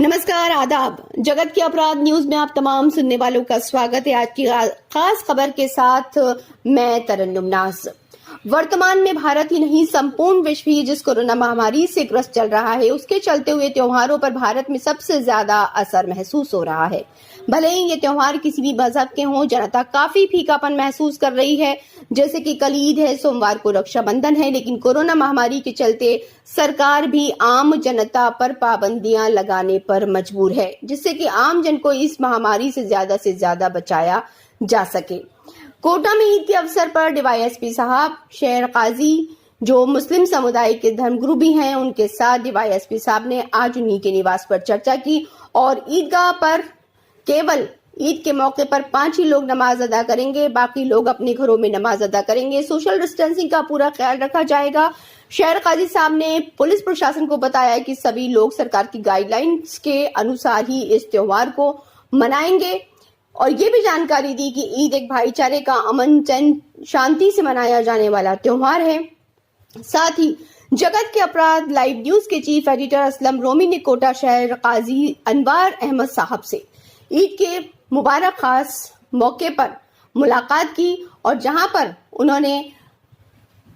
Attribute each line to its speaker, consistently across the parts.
Speaker 1: नमस्कार, आदाब। जगत के अपराध न्यूज में आप तमाम सुनने वालों का स्वागत है। आज की खास खबर के साथ मैं तरन्नुम नाज। वर्तमान में भारत ही नहीं, संपूर्ण विश्व ही जिस कोरोना महामारी से ग्रस्त चल रहा है, उसके चलते हुए त्योहारों पर भारत में सबसे ज्यादा असर महसूस हो रहा है। भले ही ये त्योहार किसी भी मजहब के हों, जनता काफी फीकापन महसूस कर रही है। जैसे कि कल ईद है, सोमवार को रक्षाबंधन है, लेकिन कोरोना महामारी के चलते सरकार भी आम जनता पर पाबंदियां लगाने पर मजबूर है, जिससे कि आम जन को इस महामारी से ज्यादा बचाया जा सके। कोटा में ईद के अवसर पर डीवाईएसपी साहब, शहर काजी, जो मुस्लिम समुदाय के धर्मगुरु भी हैं, उनके साथ डीवाईएसपी साहब ने आज उन्हीं के निवास पर चर्चा की और ईदगाह पर केवल ईद के मौके पर 5 ही लोग नमाज अदा करेंगे, बाकी लोग अपने घरों में नमाज अदा करेंगे। सोशल डिस्टेंसिंग का पूरा ख्याल रखा जाएगा। शहर काजी साहब ने पुलिस प्रशासन को बताया कि सभी लोग सरकार की गाइडलाइंस के अनुसार ही इस त्योहार को मनाएंगे और ये भी जानकारी दी कि ईद एक भाईचारे का, अमन चैन शांति से मनाया जाने वाला त्योहार है। साथ ही जगत के अपराध लाइव न्यूज के चीफ एडिटर असलम रोमी ने कोटा शहर काजी अनवार अहमद साहब से ईद के मुबारक खास मौके पर मुलाकात की और जहां पर उन्होंने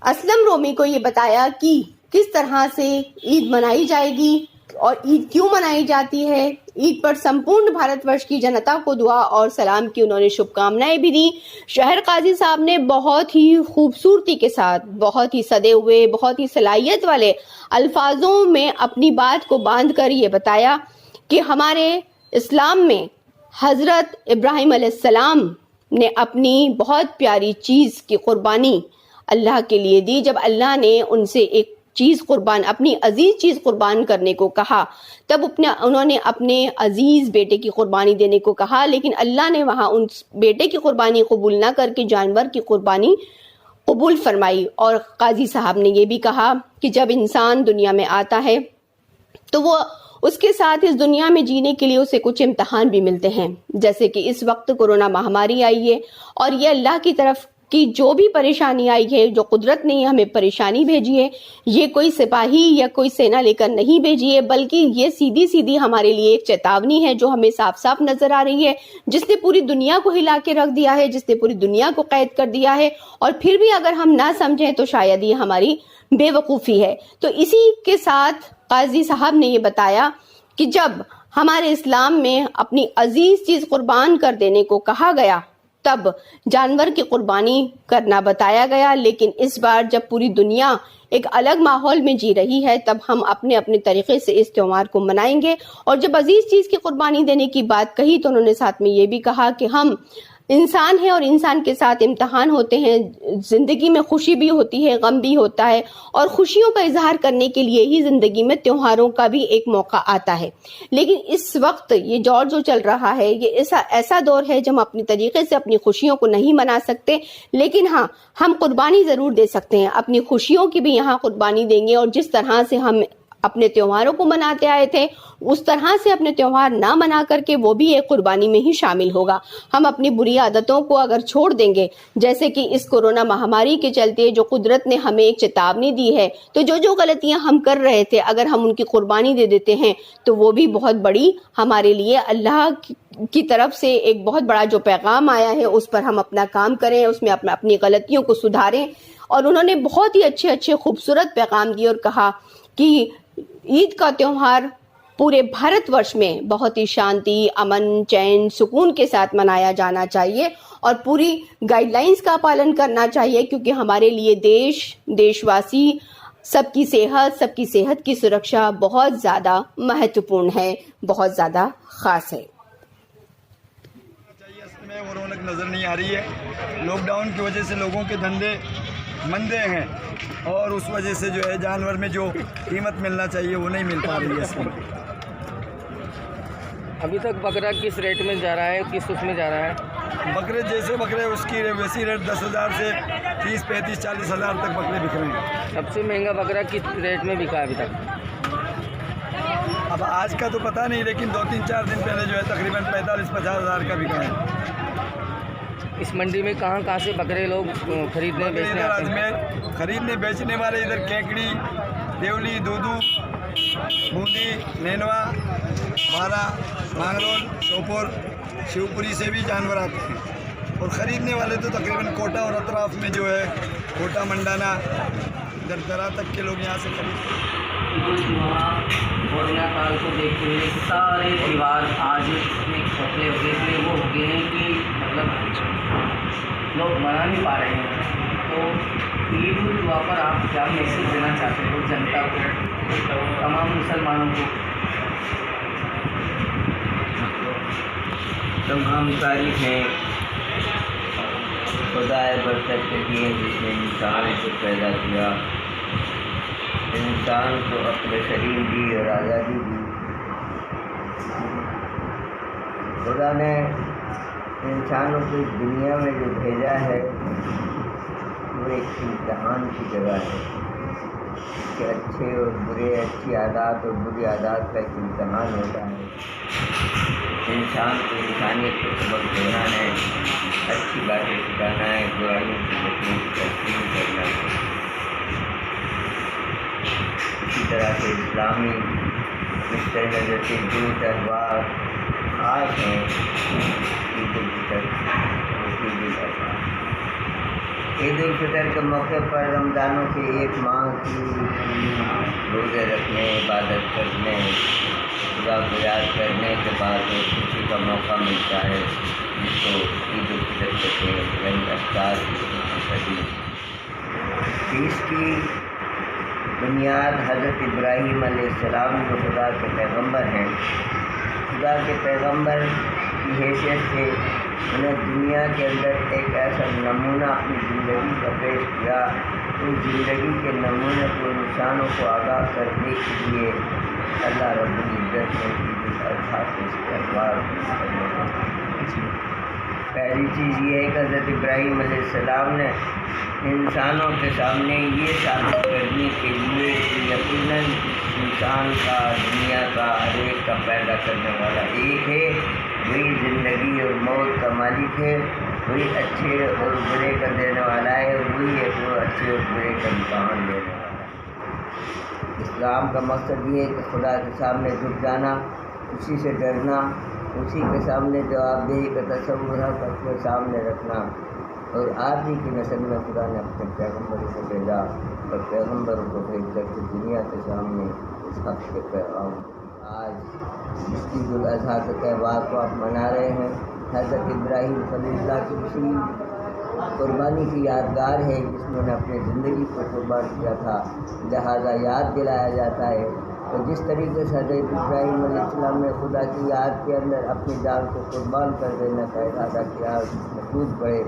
Speaker 1: असलम रोमी को ये बताया कि किस तरह से ईद मनाई जाएगी और ईद क्यों मनाई जाती है। ईद पर संपूर्ण भारतवर्ष की जनता को दुआ और सलाम की उन्होंने शुभकामनाएं भी दी। शहर काजी साहब ने बहुत ही खूबसूरती के साथ, बहुत ही सदे हुए, बहुत ही सलाहियत वाले अल्फाजों में अपनी बात को बांध कर ये बताया कि हमारे इस्लाम में हजरत इब्राहिम अलैहिस्सलाम ने अपनी बहुत प्यारी चीज की कुर्बानी अल्लाह के लिए दी। जब अल्लाह ने उनसे एक चीज कुर्बान, अपनी अजीज चीज कुर्बान करने को कहा, तब उन्होंने अपने अजीज बेटे की कुर्बानी देने को कहा, लेकिन अल्लाह ने वहां उन बेटे की कुर्बानी कबूल ना करके जानवर की कुर्बानी कबूल फरमाई। और काजी साहब ने यह भी कहा कि जब इंसान दुनिया में आता है तो वो उसके साथ इस दुनिया में जीने के लिए उसे कुछ इम्तिहान भी मिलते हैं। जैसे कि इस वक्त कोरोना महामारी आई है और ये अल्लाह की तरफ की जो भी परेशानी आई है, जो कुदरत ने हमें परेशानी भेजी है, ये कोई सिपाही या कोई सेना लेकर नहीं भेजी है, बल्कि ये सीधी सीधी हमारे लिए एक चेतावनी है जो हमें साफ साफ नजर आ रही है, जिसने पूरी दुनिया को हिला के रख दिया है, जिसने पूरी दुनिया को कैद कर दिया है। और फिर भी अगर हम ना समझें तो शायद ये हमारी बेवकूफ़ी है। तो इसी के साथ काजी साहब ने ये बताया कि जब हमारे इस्लाम में अपनी अजीज चीज कुर्बान कर देने को कहा गया, तब जानवर की कुर्बानी करना बताया गया। लेकिन इस बार जब पूरी दुनिया एक अलग माहौल में जी रही है, तब हम अपने अपने तरीके से इस त्योहार को मनाएंगे। और जब अजीज चीज की कुर्बानी देने की बात कही तो उन्होंने साथ में ये भी कहा कि हम इंसान है और इंसान के साथ इम्तिहान होते हैं। जिंदगी में खुशी भी होती है, गम भी होता है, और खुशियों का इजहार करने के लिए ही जिंदगी में त्योहारों का भी एक मौका आता है। लेकिन इस वक्त ये दौर जो चल रहा है, ये ऐसा दौर है जब हम अपने तरीके से अपनी खुशियों को नहीं मना सकते, लेकिन हाँ, हम कुर्बानी जरूर दे सकते हैं। अपनी खुशियों की भी यहाँ कुर्बानी देंगे और जिस तरह से हम अपने त्योहारों को मनाते आए थे, उस तरह से अपने त्योहार ना मना करके वो भी एक कुर्बानी में ही शामिल होगा। हम अपनी बुरी आदतों को अगर छोड़ देंगे, जैसे कि इस कोरोना महामारी के चलते जो कुदरत ने हमें एक चेतावनी दी है, तो जो गलतियां हम कर रहे थे, अगर हम उनकी कुर्बानी दे देते हैं तो वो भी बहुत बड़ी हमारे लिए अल्लाह की तरफ से एक बहुत बड़ा जो पैगाम आया है, उस पर हम अपना काम करें, उसमें अपनी गलतियों को सुधारें। और उन्होंने बहुत ही अच्छे खूबसूरत पैगाम दिए और कहा कि ईद का त्योहार पूरे भारतवर्ष में बहुत ही शांति, अमन, चैन, सुकून के साथ मनाया जाना चाहिए और पूरी गाइडलाइंस का पालन करना चाहिए, क्योंकि हमारे लिए देशवासी सबकी सेहत की सुरक्षा बहुत ज्यादा महत्वपूर्ण है, बहुत ज्यादा खास है।
Speaker 2: वो रौनक नज़र नहीं आ रही है। लॉकडाउन की वजह से लोगों के धंधे मंदे हैं और उस वजह से जो है जानवर में जो कीमत मिलना चाहिए वो नहीं मिल पा रही है इसमें।
Speaker 3: अभी तक बकरा किस रेट में जा रहा है, किस उसमें जा रहा है?
Speaker 2: बकरे जैसे बकरे उसकी वैसी रेट 10,000 से 30, 35, 40 हज़ार तक बकरे बिक रहे हैं।
Speaker 3: सबसे महंगा बकरा किस रेट में बिका अभी तक?
Speaker 2: अब आज का तो पता नहीं, लेकिन 2-3-4 दिन पहले जो है तकरीबन 45-50 हज़ार का बिका है।
Speaker 3: इस मंडी में कहाँ से बकरे लोग खरीदने बेचने आते हैं?
Speaker 2: खरीदने बेचने वाले इधर केकड़ी, देवली, दूदू, बूंदी, नैनवा, बारा, मांगरोल, शोपुर, शिवपुरी से भी जानवर आते हैं। और ख़रीदने वाले तो तकरीबन कोटा और अतराफ़ में जो है कोटा, मंडाना, दरदरा तक के लोग यहाँ से खरीदते हैं।
Speaker 3: और नया काल को देखते हुए सारे परिवार आज इतने खोखले हो गए, इतने वो हो गए हैं कि मतलब लोग मना नहीं पा रहे हैं। तो ईद उल जुहा पर आप क्या मैसेज देना चाहते हो जनता को, तमाम मुसलमानों को?
Speaker 4: तमाम तारीफ हैं खुदा बरकत के लिए जिसने इंसान को पैदा किया, इंसान को अपने शरीर दी और आज़ादी दी। खुदा ने इंसानों को इस दुनिया में जो भेजा है वो एक इम्तहान की जगह है कि अच्छे और बुरे, अच्छी आदत और बुरी आदत का एक इम्तहान होता है। इंसान को इंसानियत को सबक देना है, अच्छी बातें सिखाना है, बुराइयों से बचने की तस्लीम करना है। इसी तरह से इस्लामी रिश्ते में जैसे जो त्यौहार खास हैं, ईद उल फितर, ईद उल अज़हा। ईद उल फितर के मौके पर रमज़ानों के एक माह की रोज़े रखने, इबादत करने, खुदा को याद करने के बाद खुशी का मौका मिलता है, जिसको ईद उल फितर कहते हैं। अफ्तार की इसकी बुनियाद हज़रत इब्राहीम अलैहिस्सलाम जो खुदा के पैगम्बर हैं, खुदा के पैगम्बर की हैसियत से उन्हें दुनिया के अंदर एक ऐसा नमूना अपनी ज़िंदगी का पेश किया। उस ज़िंदगी के नमूने को इंसानों को आगाह करने के लिए अल्लाह रब्बुल इज़्ज़त ने ईद उल अज़हा के त्यौहार करने का। पहली चीज़ ये है कि हज़रत इब्राहीम अलैहिस्सलाम ने इंसानों के सामने ये साबित करने के लिए कि यकीनन इंसान का, दुनिया का, हर एक का पैदा करने वाला एक है, वही ज़िंदगी और मौत का मालिक है, वही अच्छे और बुरे का देने वाला है, और वही है वो अच्छे और बुरे का इम्तहान देने वाला है। इस्लाम का मकसद ये है कि खुदा के सामने झुक जाना, उसी से डरना, उसी के सामने जवाबदेही का तसव्वुर अपने सामने रखना। और आप ही की नस्ल में खुदा ने अपने पैगम्बरों को भेजा और पैगम्बरों को भेज कर के दुनिया के सामने इस हक़ के पैगाम। आज ईद उल अज़हा के त्यौहार को आप मना रहे हैं। हज़रत इब्राहीम खलीलुल्लाह की उसी कुर्बानी की यादगार है जिसने अपनी ज़िंदगी को कुर्बान किया था, लिहाजा याद दिलाया जाता है। तो जिस तरीके से हज़रत इब्राहीम अलैहिस्सलाम ने खुदा की याद के अंदर अपनी जान को कुर्बान कर देने का इरादा किया, महसूस पड़े,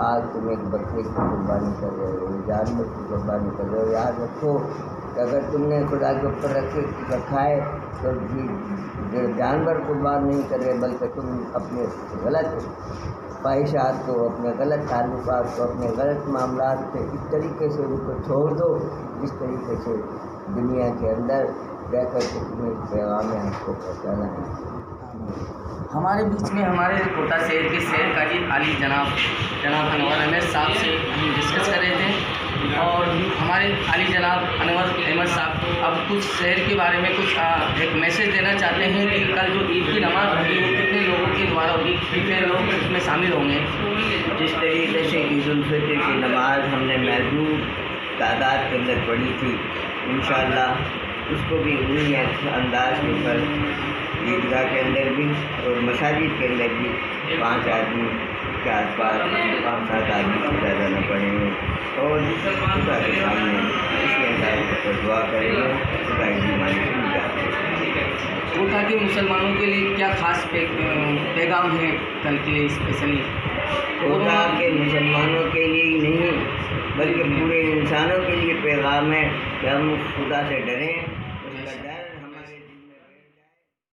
Speaker 4: आज तुम एक बच्चे की कुर्बानी कर रहे हो, जानवर की कुर्बानी कर रहे हो। याद रखो कि अगर तुमने खुदा के ऊपर रखा है तो जानवर कुर्बान नहीं कर रहे, बल्कि तुम अपने गलत ख्वाहिशात को, अपने गलत ताल्लुकात को, अपने गलत मामलात से इस तरीके से उनको छोड़ दो जिस तरीके से दुनिया के अंदर रहकर के तुम्हें पैगाम आपको पहुँचाना है।
Speaker 3: हमारे बीच में हमारे कोटा शहर के शहर काजी आली जनाब अनवर अहमद साहब से हम डिस्कस कर रहे थे, और हमारे आली जनाब अनवर अहमद साहब अब कुछ शहर के बारे में कुछ एक मैसेज देना चाहते हैं कि कल जो ईद की नमाज़ होगी वो कितने लोगों के द्वारा होगी, कितने लोग इसमें शामिल होंगे।
Speaker 4: जिस तरीके से ईद उल फितर की नमाज़ हमने महदूद तादाद के अंदर पढ़ी थी, इंशाअल्लाह उसको भी उन्हीं अंदाज के ऊपर ईदगाह के अंदर भी और मसाजिद के अंदर भी 5 आदमी के आसपास 5-7 आदमी से ज़्यादा न पड़ेंगे, और खुदा के सामने इसी अंदाज पर दुआ करेंगे, खुदा की मानी से निजात देंगे।
Speaker 3: कोटा के मुसलमानों के लिए क्या खास पैगाम है कल के लिए स्पेशली?
Speaker 4: कोटा के मुसलमानों के लिए ही नहीं बल्कि पूरे इंसानों के लिए पैगाम है कि हम खुदा से डरें,